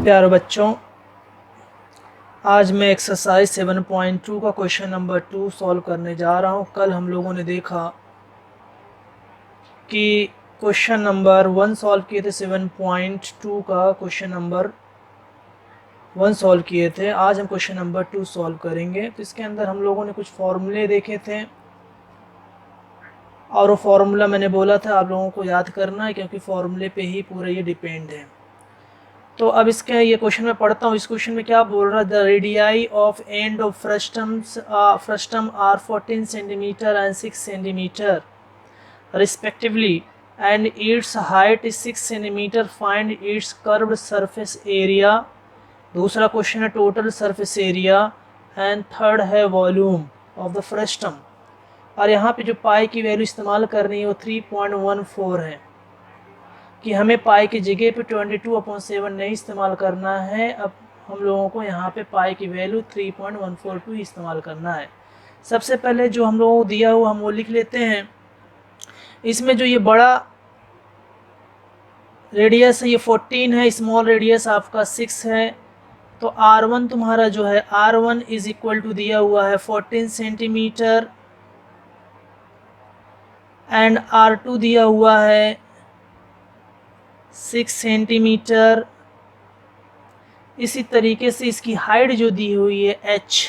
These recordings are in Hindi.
प्यारे बच्चों, आज मैं एक्सरसाइज 7.2 का क्वेश्चन नंबर 2 सॉल्व करने जा रहा हूं। कल हम लोगों ने देखा कि क्वेश्चन नंबर 1 सॉल्व किए थे, 7.2 का क्वेश्चन नंबर 1 सॉल्व किए थे। आज हम क्वेश्चन नंबर 2 सॉल्व करेंगे। तो इसके अंदर हम लोगों ने कुछ फॉर्मूले देखे थे और वो फार्मूला मैंने बोला था आप लोगों को याद करना है, क्योंकि फार्मूले पे ही पूरा ये डिपेंड है। तो अब इसके ये क्वेश्चन में पढ़ता हूँ। इस क्वेश्चन में क्या बोल रहा है, the radii of end of frustum are 14 centimetre and 6 centimetre respectively and its height is 6 centimetre, find its curved surface area. दूसरा क्वेश्चन है total surface area and third है वॉल्यूम ऑफ द फ्रस्टम। और यहाँ पे जो पाई की वैल्यू इस्तेमाल करनी है वो 3.14 है कि हमें पाई की जगह पे 22/7 नहीं इस्तेमाल करना है। अब हम लोगों को यहाँ पे पाई की वैल्यू 3.142 इस्तेमाल करना है। सबसे पहले जो हम लोगों को दिया हुआ हम वो लिख लेते हैं। इसमें जो ये बड़ा रेडियस है ये 14 है, स्मॉल रेडियस आपका 6 है। तो R1 तुम्हारा जो है R1 इज इक्वल टू दिया हुआ है 14 सेंटीमीटर एंड R2 दिया हुआ है 6 सेंटीमीटर। इसी तरीके से इसकी हाइट जो दी हुई है h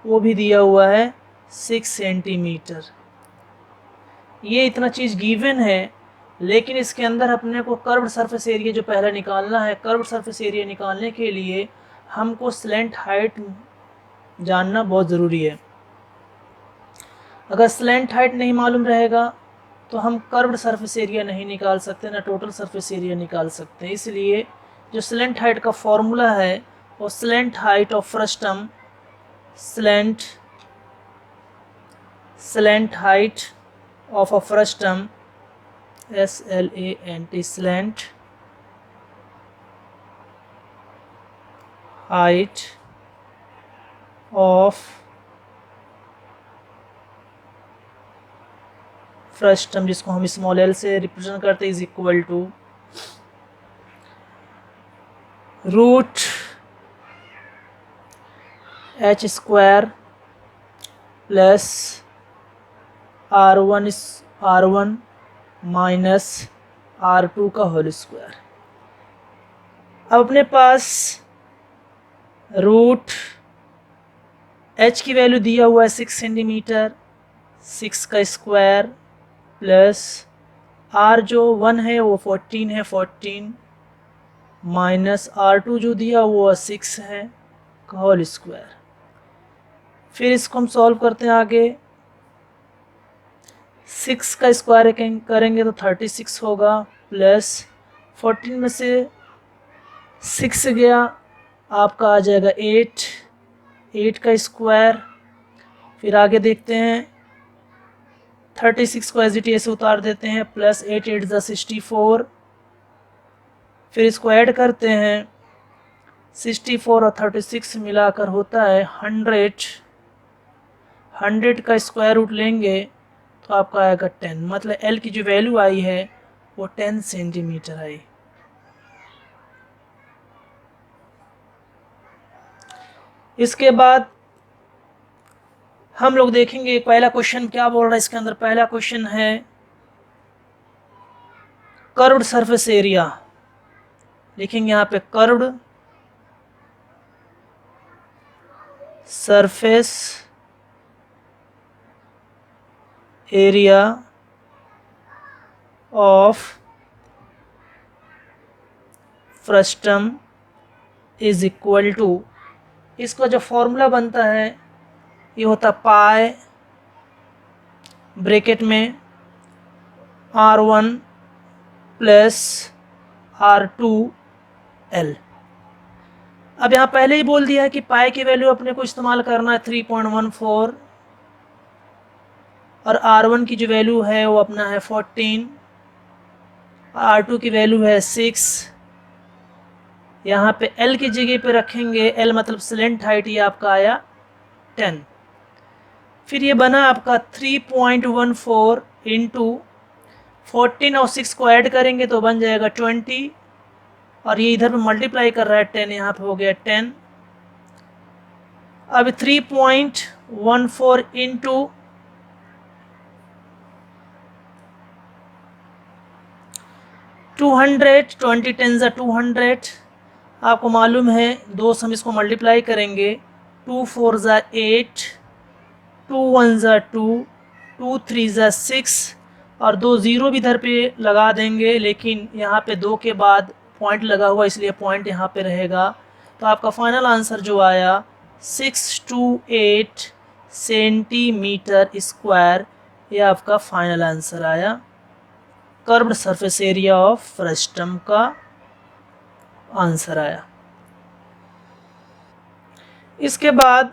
वो भी दिया हुआ है 6 सेंटीमीटर। ये इतना चीज़ गिवन है, लेकिन इसके अंदर अपने को कर्व्ड सरफेस एरिया जो पहले निकालना है। कर्व्ड सरफेस एरिया निकालने के लिए हमको स्लैंट हाइट जानना बहुत ज़रूरी है। अगर स्लैंट हाइट नहीं मालूम रहेगा तो हम कर्व्ड सरफेस एरिया नहीं निकाल सकते, ना टोटल सरफेस एरिया निकाल सकते। इसलिए जो स्लैंट हाइट का फॉर्मूला है वो slant height of frustum, slant height of a frustum SLANT, slant height of frustum, जिसको हम स्मॉल एल से रिप्रेजेंट करते हैं, is equal to root h square plus R1 minus R2 का होल स्क्वायर। अब अपने पास रूट h की वैल्यू दिया हुआ है 6 सेंटीमीटर, 6 का स्क्वायर प्लस R जो 1 है वो 14 है, 14 माइनस R2 जो दिया वो 6 है का होल स्क्वायर। फिर इसको हम सॉल्व करते हैं आगे। 6 का स्क्वायर करेंगे तो 36 होगा, प्लस 14 में से 6 गया आपका आ जाएगा 8 का स्क्वायर। फिर आगे देखते हैं 36 को एज इट इज उतार देते हैं, प्लस 8 8 64। फिर इसको ऐड करते हैं, 64 और 36 मिलाकर होता है 100। 100 का स्क्वायर रूट लेंगे तो आपका आएगा 10, मतलब L की जो वैल्यू आई है वो 10 सेंटीमीटर आई। इसके बाद हम लोग देखेंगे पहला क्वेश्चन क्या बोल रहा है। इसके अंदर पहला क्वेश्चन है कर्व्ड सरफेस एरिया। लिखेंगे यहाँ पे curved surface area of frustum is equal to, इसका जो फॉर्मूला बनता है ये होता पाई ब्रैकेट में R1 प्लस R2L। अब यहाँ पहले ही बोल दिया है कि पाई की वैल्यू अपने को इस्तेमाल करना है 3.14 और R1 की जो वैल्यू है वो अपना है 14, R2 की वैल्यू है 6। यहाँ पे L की जगह पे रखेंगे, L मतलब स्लैंट हाइट, ये आपका आया 10। फिर ये बना आपका 3.14 इंटू 14 और 6 को ऐड करेंगे तो बन जाएगा 20 और ये इधर पे मल्टीप्लाई कर रहा है 10, यहाँ पे हो गया 10। अब 3.14 इंटू 200, 20 10 ज़ा 200, आपको मालूम है दो हम इसको मल्टीप्लाई करेंगे, 2 4 ज़ा 8, 2 1 ज़ा 2, 2 3 ज़ा 6 और दो ज़ीरो भी इधर पे लगा देंगे, लेकिन यहाँ पे दो के बाद पॉइंट लगा हुआ इसलिए पॉइंट यहाँ पे रहेगा। तो आपका फाइनल आंसर जो आया 628 सेंटीमीटर स्क्वायर, ये आपका फाइनल आंसर आया curved surface area of frustum का आंसर आया। इसके बाद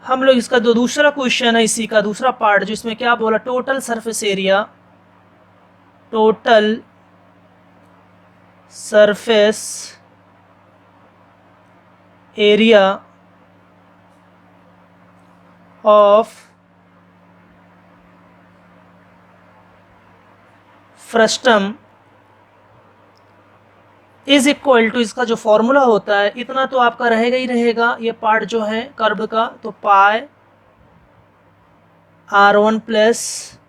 हम लोग इसका जो दूसरा क्वेश्चन है, इसी का दूसरा पार्ट, जिसमें क्या बोला, total surface area, total surface area of frustum is equal to, इसका जो फॉर्मूला होता है इतना तो आपका रहेगा ही रहेगा, ये पार्ट जो है कर्व का, तो पाई r1 plus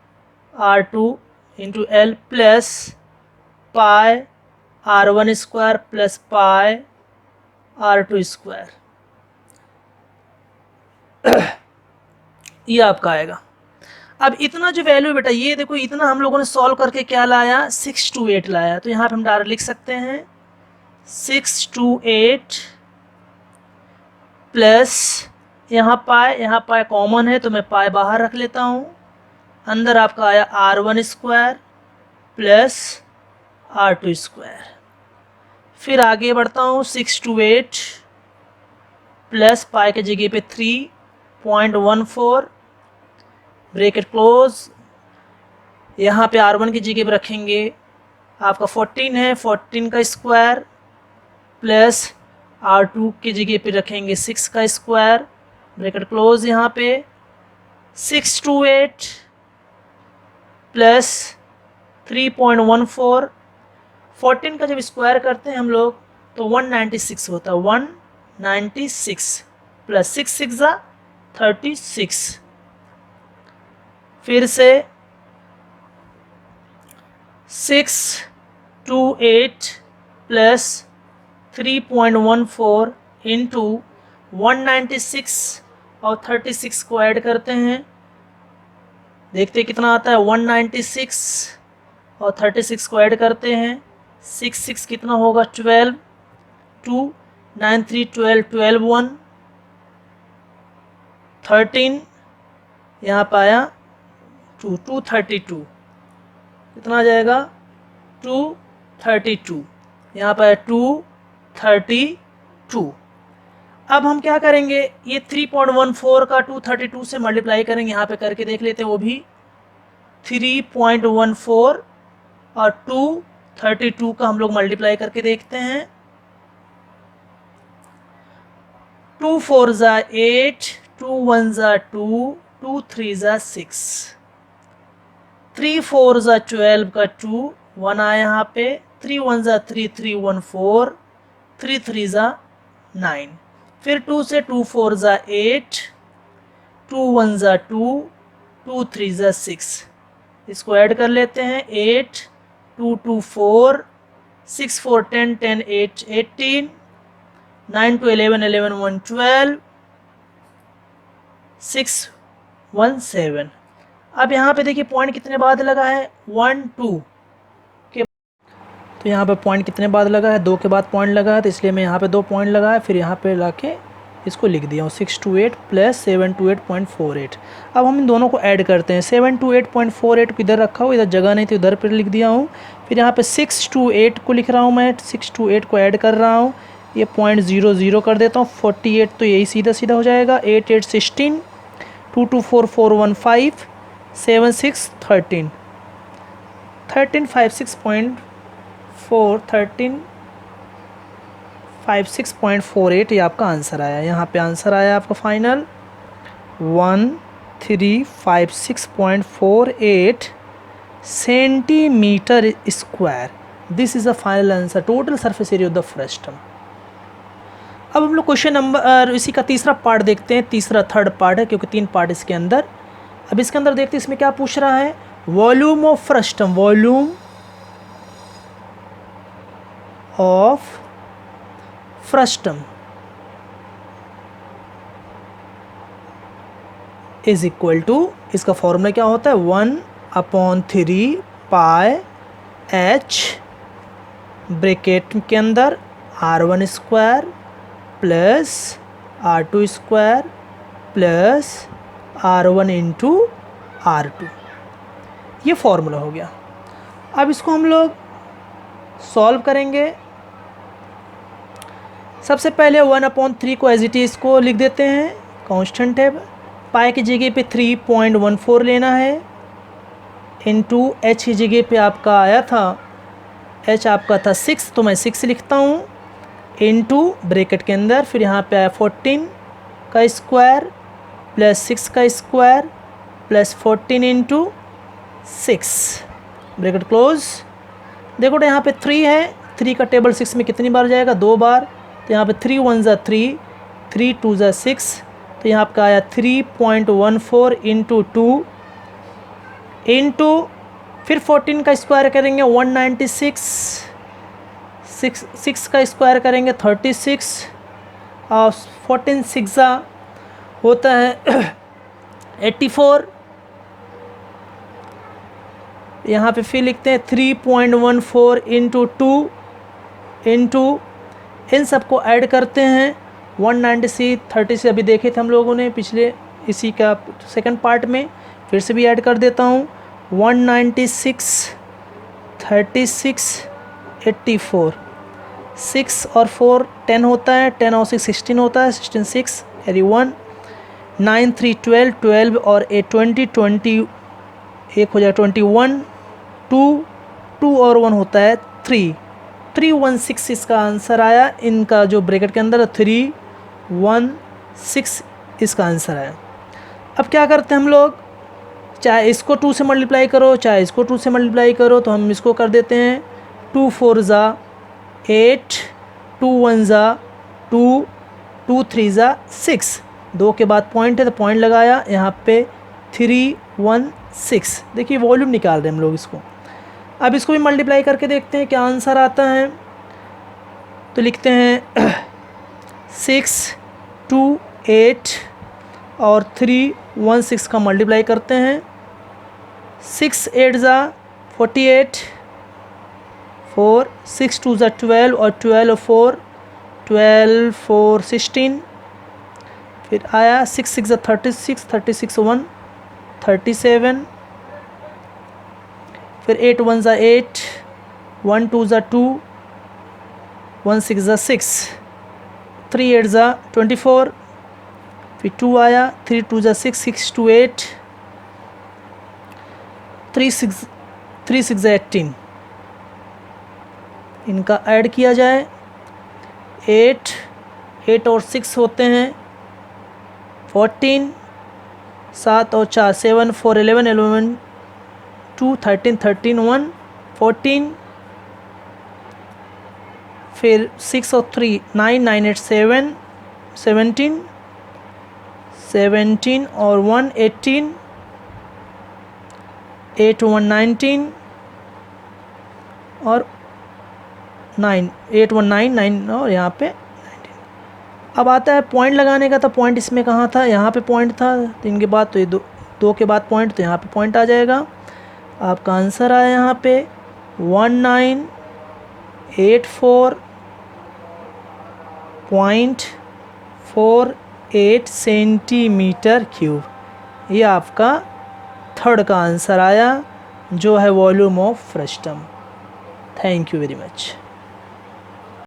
r2 into L plus pi r1 square plus pi r2 square, ये आपका आएगा। अब इतना जो वैल्यू बेटा, ये देखो इतना हम लोगों ने सॉल्व करके क्या लाया, 628 लाया। तो यहाँ पे हम डायरेक्ट लिख सकते हैं 628 प्लस यहाँ पाए कॉमन है तो मैं पाए बाहर रख लेता हूँ, अंदर आपका आया r1 square plus r2 square. फिर आगे बढ़ता हूँ, 628 प्लस पाए के जगह पे 3.14 ब्रैकेट क्लोज, यहाँ पे r1 की जगह पे रखेंगे आपका 14 है, 14 का स्क्वायर प्लस r2 की जगह पे रखेंगे 6 का स्क्वायर ब्रैकेट क्लोज, यहाँ पे 628 प्लस 3.14, 14 का जब स्क्वायर करते हैं हम लोग तो 196 होता है, 196 प्लस 6 6 ज़ा 36, फिर से 628 प्लस 3.14 इंटू 196 और 36 को ऐड करते हैं, देखते कितना आता है, 196 और 36 को ऐड करते हैं, 6 6 कितना होगा 12, 2 9 3 12, 12 1 13, यहाँ पर आया 232, कितना आ जाएगा 232, यहाँ पर 232। अब हम क्या करेंगे, ये 3.14 का 232 से मल्टीप्लाई करेंगे, यहाँ पे करके देख लेते हैं, वो भी 3.14 और 232 का हम लोग मल्टीप्लाई करके देखते हैं, 2 4 ज़ा 8, 2 1 ज़ा 2, 2 3 ज़ा 6, 3 4 ज़ा 12 का 2 1 आया यहाँ पे, 3 1 ज़ा 3, 3 1 4, 3 3 ज़ा 9, फिर 2 से 2 4 ज़ा 8, 2 1 ज़ा 2, 2 3 ज़ा 6, इसको ऐड कर लेते हैं, 8 2 2 4, 6 4 10 10 8 18, 9 2 11 11 1 12, 6 1 7। अब यहाँ पे देखिए पॉइंट कितने बाद लगा है, 1 2 के, तो यहाँ पे पॉइंट कितने बाद लगा है, 2 के बाद पॉइंट लगा है, तो इसलिए मैं यहाँ पे 2 पॉइंट लगाया, फिर यहाँ पे ला के इसको लिख दिया हूँ 628 प्लस 728.48। अब हम इन दोनों को ऐड करते हैं, 728.48 को इधर रखा हूँ, इधर जगह नहीं थी उधर पर लिख दिया हूँ, फिर यहाँ पे 628 को लिख रहा हूँ मैं, 628 को ऐड कर रहा हूँ, ये 0.00 कर देता हूँ, 48 तो यही सीधा सीधा हो जाएगा, 8 8 16, 2 2 4 4 1 5, 7 6 13, 13 56.4, 13 56.48 ये आपका आंसर आया। यहाँ पे आंसर आया आपका final 1356.48 centimetre square, this is the final answer, total surface area of the frustum. अब हम लोग क्वेश्चन नंबर इसी का तीसरा पार्ट देखते हैं, तीसरा थर्ड पार्ट है क्योंकि 3 पार्ट इसके अंदर। अब इसके अंदर देखते हैं इसमें क्या पूछ रहा है, volume of frustum, volume of frustum is equal to, इसका फॉर्मूला क्या होता है, 1/3 पाई h ब्रैकेट के अंदर r1 square plus r2 square plus r1 into r2, ये फॉर्मूला हो गया। अब इसको हम लोग सॉल्व करेंगे। सबसे पहले 1/3 को एज इट इज़ को लिख देते हैं, कांस्टेंट है, पाई की जगह पे 3.14 लेना है, इनटू h की जगह पे आपका आया था, h आपका था 6 तो मैं 6 लिखता हूँ, इनटू ब्रैकेट के अंदर फिर यहाँ पे आया 14 का स्क्वायर प्लस 6 का square plus 14 into 6, bracket close. देखो तो यहाँ पे 3 है, 3 का टेबल 6 में कितनी बार जाएगा, 2 बार, तो यहाँ पे 3 1 ज़ा 3, 3 2 ज़ा 6, तो यहाँ आपका आया 3.14 इंटू 2 इंटू फिर 14 का स्क्वायर करेंगे 196, 6 का स्क्वायर करेंगे 36 और 14 6 ज़ा होता है 84। यहाँ पे फिर लिखते हैं 3.14 इंटू 2 इंटू, इन सबको ऐड करते हैं 196 30 से अभी देखे थे हम लोगों ने पिछले इसी का सेकंड पार्ट में, फिर से भी ऐड कर देता हूँ 196 36 84, 6 और 4 10 होता है, 10 और 6 16 होता है, 16 6 कैरी 1, 9 3 12 12 और 8 20 20 एक हो जाए 21, 2 और 1 होता है 3, 316 इसका आंसर आया। इनका जो ब्रैकेट के अंदर 316 इसका आंसर आया। अब क्या करते हैं हम लोग, चाहे इसको 2 से मल्टीप्लाई करो चाहे इसको 2 से मल्टीप्लाई करो, तो हम इसको कर देते हैं 2 4 ज़ा 8, 2 1 ज़ा 2, 2 3 ज़ा 6, 2 के बाद पॉइंट है तो पॉइंट लगाया, यहाँ पे 316। देखिए वॉल्यूम निकाल रहे हैं हम लोग इसको। अब इसको भी मल्टीप्लाई करके देखते हैं क्या आंसर आता है, तो लिखते हैं 6 2 8 और 316 का मल्टीप्लाई करते हैं, 6 8 ज़ा 48, 4 6 2 ज़ा 12 और 12 4 12 4 16, फिर आया 6 6 ज़ा 36 36 1 37, फिर 8 1 ज़ा 8, 1 2 ज़ा 2, 1 6 ज़ा 6, 3 8 ज़ा 24, फिर 2 आया, 3 2 ज़ा 6 6 2 8, 3 6 ज़ा 18, इनका ऐड किया जाए 8 और 6 होते हैं 14, 7 और 4 7 4 11 11 2 13 13 1 14, फिर 6 और 3 9 9 8 7 17 17 और 1 18, 8 1 19 और 9 8 1 9 9 और यहाँ पे 19। अब आता है पॉइंट लगाने का, तो पॉइंट इसमें कहाँ था, यहाँ पे पॉइंट था, 3 के बाद तो ये 2 के बाद पॉइंट, तो यहाँ पे पॉइंट आ जाएगा। आपका आंसर आया यहाँ पे 1984.48 सेंटीमीटर क्यूब, ये आपका थर्ड का आंसर आया जो है volume of frustum. Thank you very much.